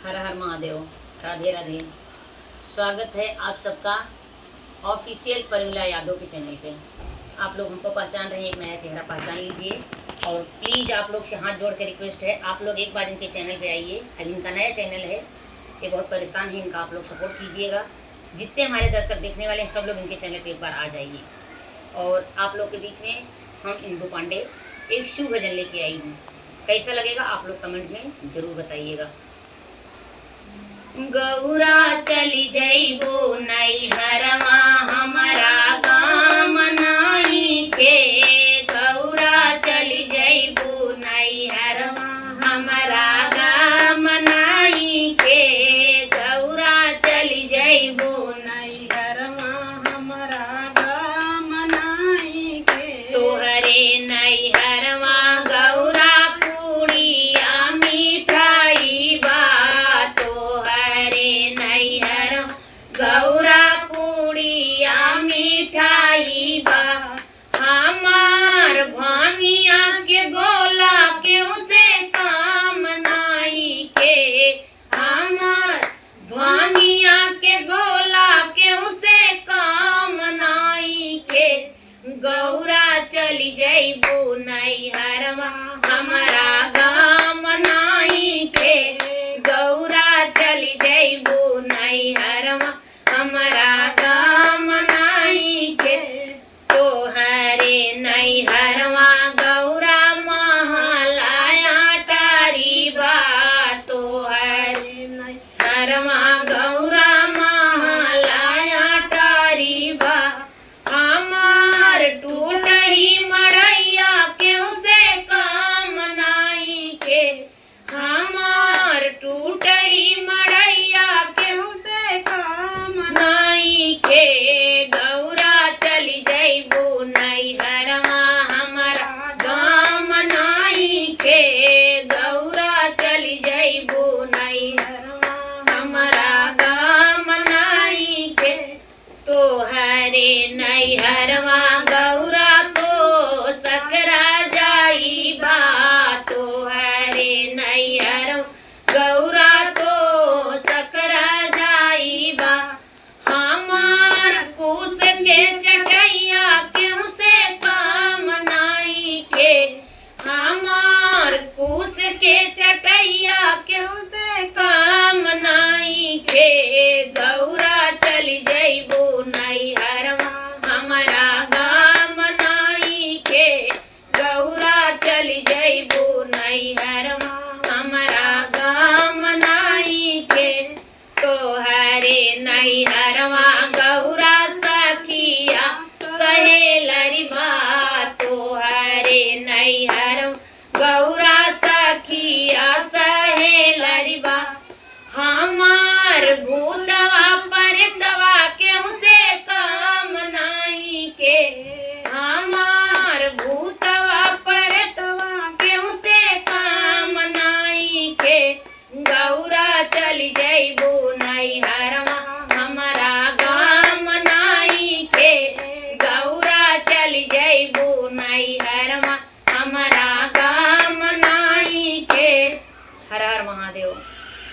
हर हर महादेव। राधे राधे। स्वागत है आप सबका ऑफिशियल परमिला यादव के चैनल पे। आप लोग हमको पहचान रहे हैं, एक नया चेहरा पहचान लीजिए। और प्लीज़ आप लोग से हाथ जोड़ के रिक्वेस्ट है, आप लोग एक बार इनके चैनल पे आइए। अभी इनका नया चैनल है, ये बहुत परेशान है, इनका आप लोग सपोर्ट कीजिएगा। जितने हमारे दर्शक देखने वाले हैं सब लोग इनके चैनल पे एक बार आ जाइए। और आप लोग के बीच में हम इंदु पांडे एक शिव भजन लेके आई हूँ। कैसा लगेगा आप लोग कमेंट में ज़रूर बताइएगा। गौरा चली जइबो नैहरवा हमारा गाम नाई के। गौरा चली जइबो नैहरवा हमारा गाम नाई के। गौरा चली जइबो नैहरवा हमारा गाम नाई के। तोहरे नैहरवा गौरा पूड़िया मिठाई बा। गौरा पूड़िया मिठाई बा। हमार भांगिया के गोला क्यों से काम नाई के। हमार भांगिया के गोला क्यों से काम नाई के। गौरा चली जइबो